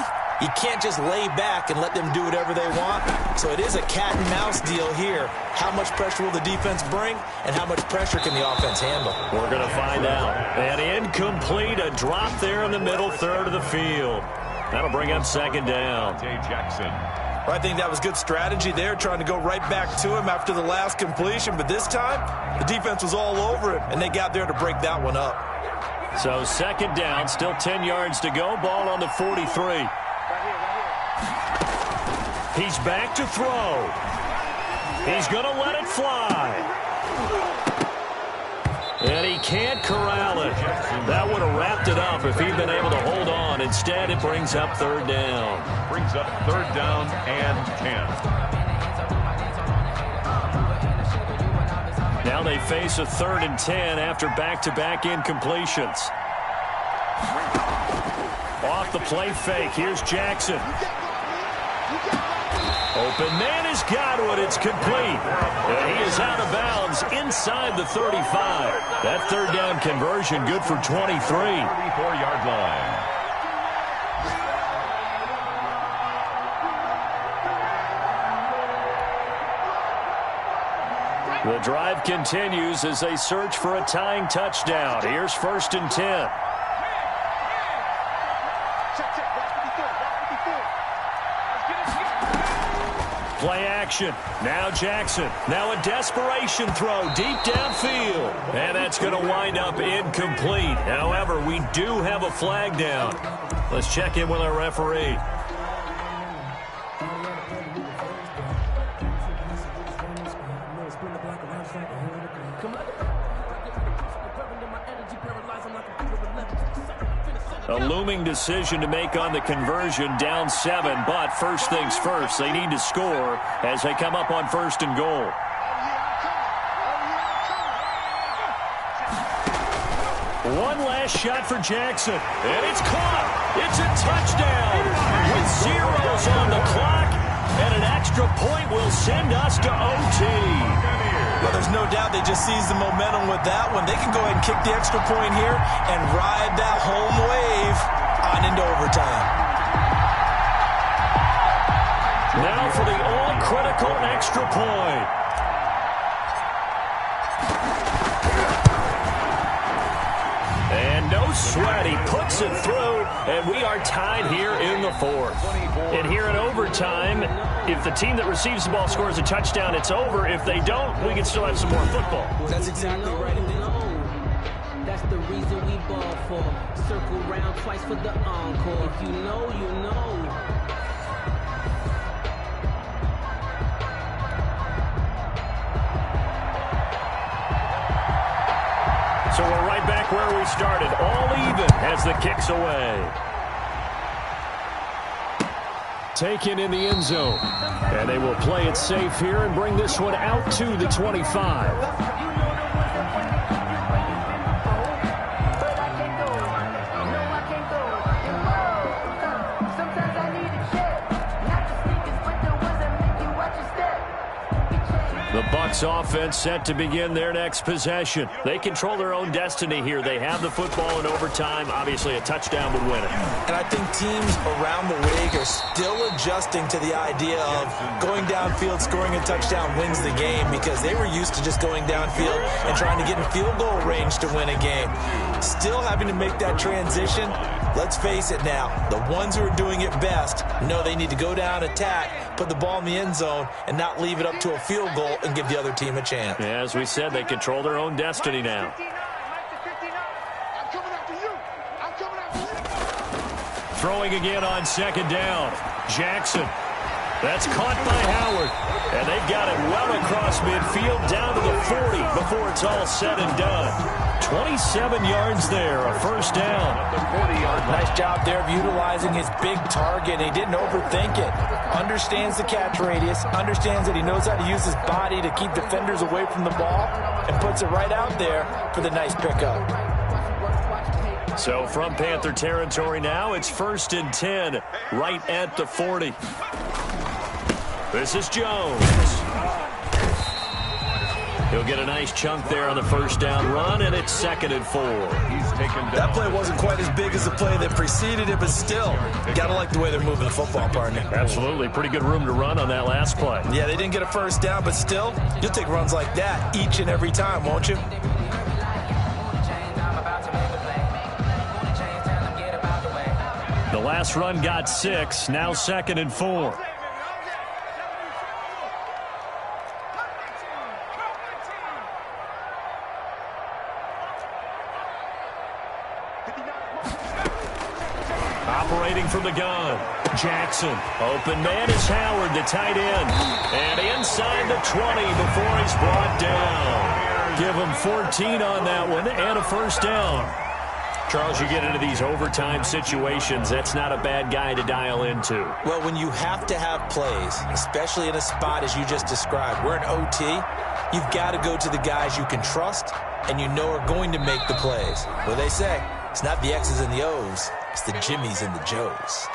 Speaker 4: you can't just lay back and let them do whatever they want. So it is a cat and mouse deal here. How much pressure will the defense bring, and how much pressure can the offense handle?
Speaker 2: We're going to find out. An incomplete, a drop there in the middle third of the field. That'll bring up second down.
Speaker 3: Jackson.
Speaker 4: Well, I think that was good strategy there, trying to go right back to him after the last completion. But this time, the defense was all over it, and they got there to break that one up.
Speaker 2: So second down, still 10 yards to go. Ball on the 43. He's back to throw. He's going to let it fly. And he can't corral it. That would have wrapped it up if he'd been able to hold on. Instead, it brings up third down.
Speaker 3: Brings up third down and 10.
Speaker 2: Now they face a 3rd and 10 after back-to-back incompletions. Off the play fake, here's Jackson. Open man has got it. It's complete. And he is out of bounds inside the 35. That third down conversion good for 23.
Speaker 3: 34-yard line.
Speaker 2: The drive continues as they search for a tying touchdown. Here's 1st and 10. Play action. Now Jackson. Now a desperation throw deep downfield. And that's going to wind up incomplete. However, we do have a flag down. Let's check in with our referee. A looming decision to make on the conversion, down 7, but first things first, they need to score as they come up on 1st and goal. One last shot for Jackson, and it's caught. It's a touchdown with zeros on the clock, and an extra point will send us to OT.
Speaker 4: Well, there's no doubt they just seized the momentum with that one. They can go ahead and kick the extra point here and ride that home wave on into overtime.
Speaker 2: Now for the all-critical extra point. And no sweat. He puts it through, and we are tied here in the 4th. And here in overtime, if the team that receives the ball scores a touchdown, it's over. If they don't, we can still have some more football.
Speaker 4: That's exactly right.
Speaker 5: That's the reason we ball for. Circle round twice for the encore. If you know, you know.
Speaker 2: So we're right back where we started. All even as the kick's away. Taken in the end zone. And they will play it safe here and bring this one out to the 25. The Bucs offense set to begin their next possession. They control their own destiny here. They have the football in overtime. Obviously, a touchdown would win it.
Speaker 4: And I think teams around the league are still adjusting to the idea of going downfield, scoring a touchdown wins the game, because they were used to just going downfield and trying to get in field goal range to win a game. Still having to make that transition. Let's face it now, the ones who are doing it best know they need to go down, attack, put the ball in the end zone, and not leave it up to a field goal and give the other team a chance.
Speaker 2: Yeah, as we said, they control their own destiny now. Throwing again on second down. Jackson. That's caught by Howard. And they've got it well across midfield down to the 40 before it's all said and done. 27 yards there, a first down.
Speaker 4: Nice job there of utilizing his big target. He didn't overthink it. Understands the catch radius, understands that he knows how to use his body to keep defenders away from the ball, and puts it right out there for the nice pickup.
Speaker 2: So from Panther territory now, it's 1st and 10, right at the 40. This is Jones. He'll get a nice chunk there on the first down run, and it's 2nd and 4.
Speaker 4: That play wasn't quite as big as the play that preceded it, but still, gotta like the way they're moving the football, partner.
Speaker 2: Absolutely. Pretty good room to run on that last play.
Speaker 4: Yeah, they didn't get a first down, but still, you'll take runs like that each and every time, won't you?
Speaker 2: The last run got 6, now 2nd and 4. Operating from the gun, Jackson. Open man is Howard, the tight end. And inside the 20 before he's brought down. Give him 14 on that one and a first down. Charles, you get into these overtime situations, that's not a bad guy to dial into.
Speaker 4: Well, when you have to have plays, especially in a spot as you just described, we're in OT, you've got to go to the guys you can trust and you know are going to make the plays. Well, they say it's not the X's and the O's, it's the Jimmies and the Joes.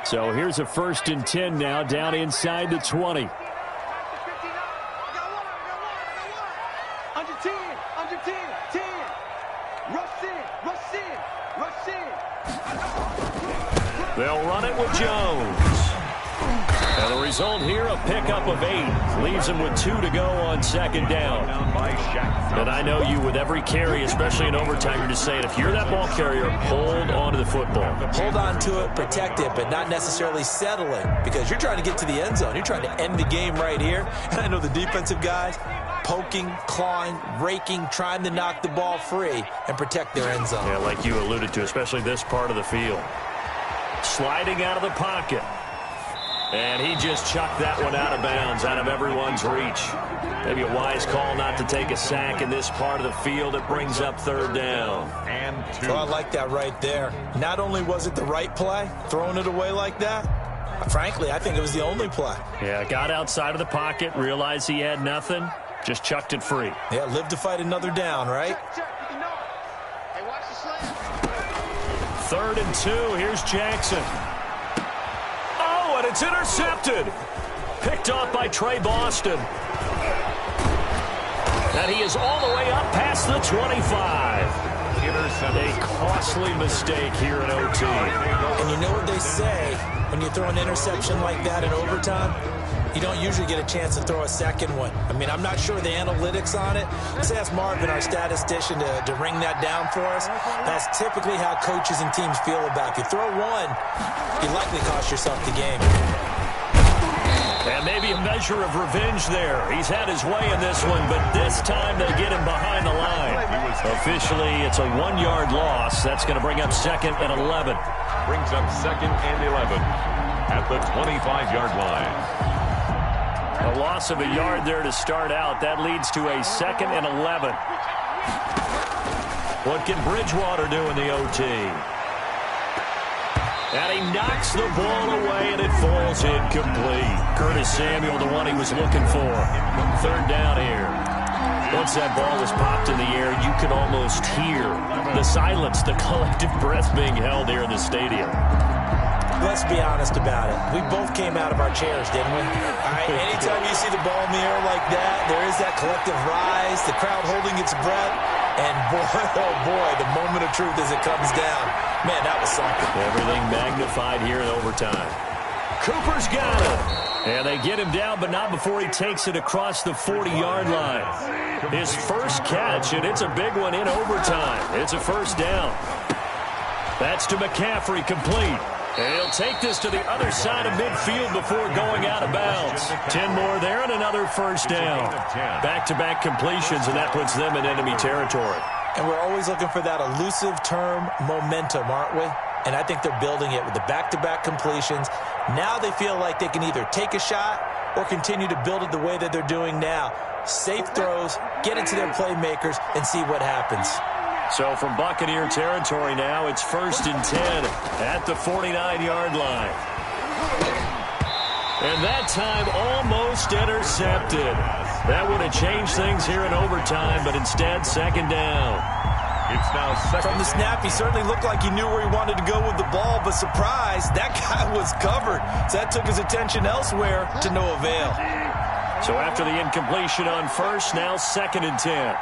Speaker 2: So here's a 1st and 10 now, down inside the 20. They'll run it with Jones. And the result here, a pickup of 8. Leaves him with 2 to go on 2nd down. And I know you with every carry, especially in overtime, you're just saying, if you're that ball carrier, hold on to the football.
Speaker 4: Hold on to it, protect it, but not necessarily settling, because you're trying to get to the end zone. You're trying to end the game right here. And I know the defensive guys, poking, clawing, raking, trying to knock the ball free and protect their end zone.
Speaker 2: Yeah, like you alluded to, especially this part of the field. Sliding out of the pocket. And he just chucked that one out of bounds, out of everyone's reach. Maybe a wise call not to take a sack in this part of the field. It brings up 3rd down.
Speaker 3: And 2.
Speaker 4: Oh, I like that right there. Not only was it the right play, throwing it away like that, frankly, I think it was the only play.
Speaker 2: Yeah, got outside of the pocket, realized he had nothing, just chucked it free.
Speaker 4: Yeah, live to fight another down, right?
Speaker 2: 3rd and 2, here's Jackson. Oh, and it's intercepted. Picked off by Trey Boston. And he is all the way up past the 25. A costly mistake here in OT.
Speaker 4: And you know what they say, when you throw an interception like that in overtime, you don't usually get a chance to throw a second one. I mean, I'm not sure the analytics on it. Let's ask Marvin, our statistician, to ring that down for us. That's typically how coaches and teams feel about it. If you throw one, you likely cost yourself the game.
Speaker 2: And maybe a measure of revenge there. He's had his way in this one, but this time they get him behind the line. Officially, it's a 1-yard loss. That's going to bring up 2nd and 11.
Speaker 3: Brings up 2nd and 11 at the 25-yard line.
Speaker 2: A loss of a yard there to start out. That leads to a 2nd and 11. What can Bridgewater do in the OT? And he knocks the ball away, and it falls incomplete. Curtis Samuel, the one he was looking for. 3rd down here. Once that ball was popped in the air, you could almost hear the silence, the collective breath being held here in the stadium.
Speaker 4: Let's be honest about it. We both came out of our chairs, didn't we? All right, anytime you see the ball in the air like that, there is that collective rise, the crowd holding its breath, and boy, oh boy, the moment of truth as it comes down. Man, that was something.
Speaker 2: Everything magnified here in overtime. Cooper's got it. And they get him down, but not before he takes it across the 40-yard line. His first catch, and it's a big one in overtime. It's a first down. That's to McCaffrey, complete. And he'll take this to the other side of midfield before going out of bounds. 10 more there and another first down. Back-to-back completions, and that puts them in enemy territory.
Speaker 4: And we're always looking for that elusive term, momentum, aren't we? And I think they're building it with the back-to-back completions. Now they feel like they can either take a shot or continue to build it the way that they're doing now. safe throws, get it to their playmakers, and see what happens.
Speaker 2: So from Buccaneer territory now, it's 1st and 10 at the 49-yard line. And that time almost intercepted. That would have changed things here in overtime, but instead, 2nd down.
Speaker 3: It's now 2nd.
Speaker 4: From the snap, he certainly looked like he knew where he wanted to go with the ball, but surprise, that guy was covered. So that took his attention elsewhere to no avail.
Speaker 2: So after the incompletion on 1st, now 2nd and 10.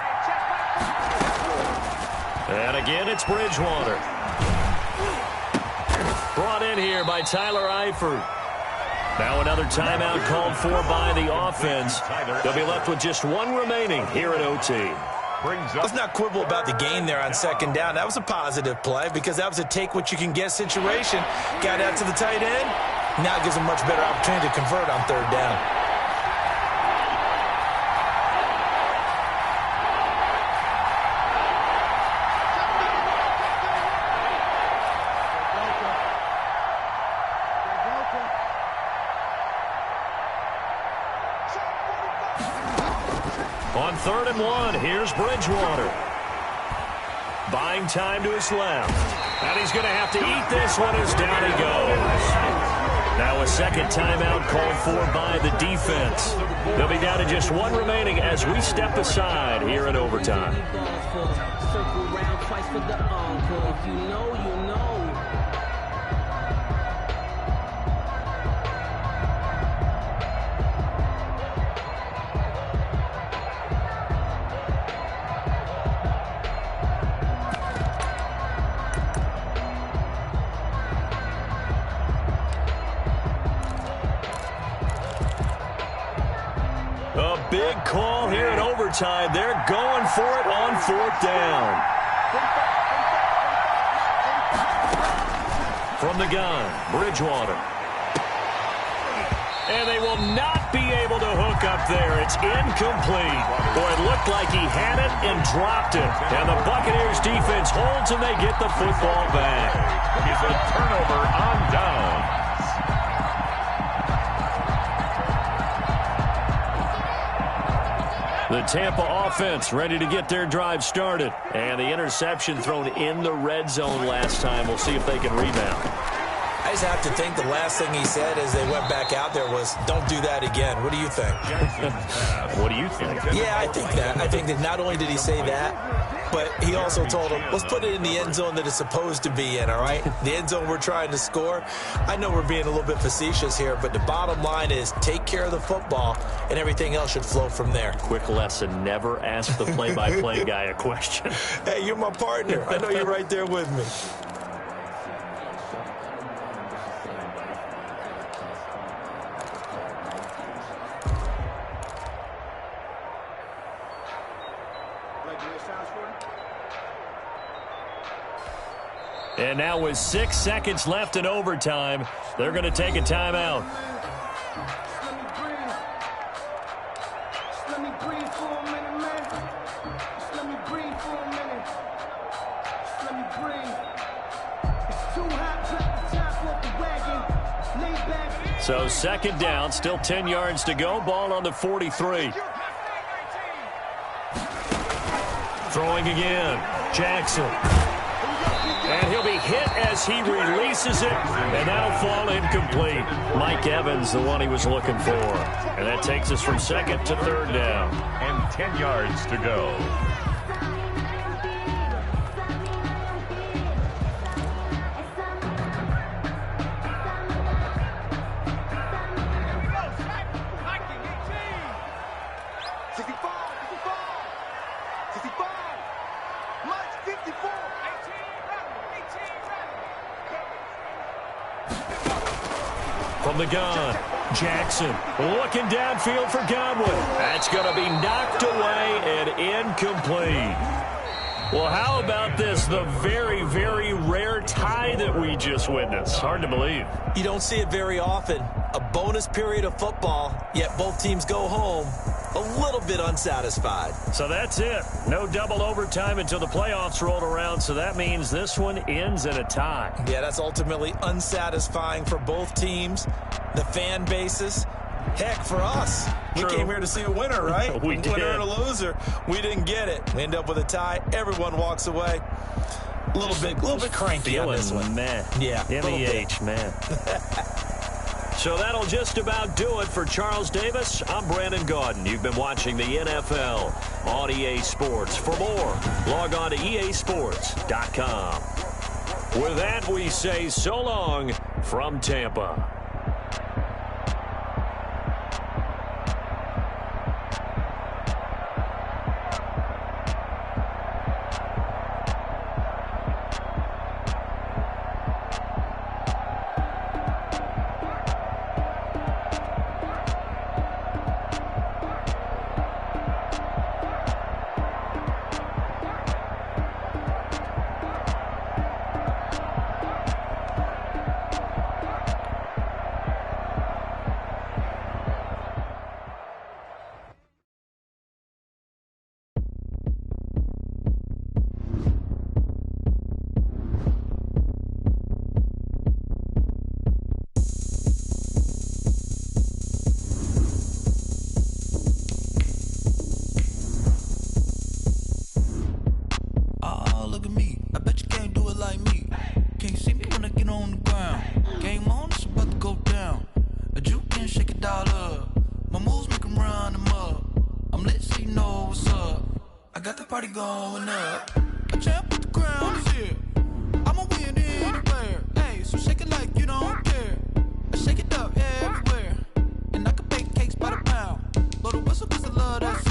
Speaker 2: And again, it's Bridgewater. Brought in here by Tyler Eifert. Now another timeout called for by the offense. They'll be left with just one remaining here at OT.
Speaker 4: Let's not quibble about the gain there on 2nd down. That was a positive play because that was a take-what-you-can-get situation. Got out to the tight end. Now it gives him a much better opportunity to convert on 3rd down.
Speaker 2: On 3rd and 1, here's Bridgewater. Buying time to his left. And he's going to have to eat this one as down he goes. Now a 2nd timeout called for by the defense. They'll be down to just one remaining as we step aside here in overtime.
Speaker 5: Circle round twice for the encore. If you know, you know.
Speaker 2: A big call here in overtime. They're going for it on 4th down. From the gun, Bridgewater. And they will not be able to hook up there. It's incomplete. Boy, it looked like he had it and dropped it. And the Buccaneers defense holds and they get the football back.
Speaker 3: It's a turnover on down.
Speaker 2: The Tampa offense ready to get their drive started. And the interception thrown in the red zone last time. We'll see if they can rebound.
Speaker 4: I just have to think the last thing he said as they went back out there was, don't do that again. What do you think?
Speaker 2: What do you think?
Speaker 4: Yeah, I think that. I think that not only did he say that, but he also told him, let's put it in the end zone that it's supposed to be in, all right? The end zone we're trying to score. I know we're being a little bit facetious here, but the bottom line is take care of the football, and everything else should flow from there.
Speaker 2: Quick lesson, never ask the play-by-play guy a question.
Speaker 4: Hey, you're my partner. I know you're right there with me.
Speaker 2: And now with 6 seconds left in overtime, they're going to take a timeout. So 2nd down, still 10 yards to go. Ball on the 43. Throwing again. Jackson. And he'll be hit as he releases it, and that'll fall incomplete. Mike Evans, the one he was looking for. And that takes us from 2nd to 3rd down.
Speaker 3: And 10 yards to go.
Speaker 2: From the gun, Jackson looking downfield for Godwin. That's going to be knocked away and incomplete. Well, how about this? The very, very rare tie that we just witnessed. Hard to believe.
Speaker 4: You don't see it very often. A bonus period of football, yet both teams go home a little bit unsatisfied.
Speaker 2: So that's it. No double overtime until the playoffs rolled around, so that means this one ends in a tie.
Speaker 4: Yeah, that's ultimately unsatisfying for both teams, the fan bases, Heck, for us, we came here to see a winner, right?
Speaker 2: We did.
Speaker 4: Winner and a loser. We didn't get it. We end up with a tie. Everyone walks away. A little bit cranky on this one.
Speaker 2: Man.
Speaker 4: Yeah,
Speaker 2: MEH, man. So that'll just about do it for Charles Davis. I'm Brandon Gaudin. You've been watching the NFL on EA Sports. For more, log on to easports.com. With that, we say so long from Tampa.
Speaker 6: Party going up. A champ with the crown is here. I'ma win anywhere. Hey, so shake it like you don't care. I shake it up everywhere. And I can bake cakes by the pound. Blow the whistle 'cause I love that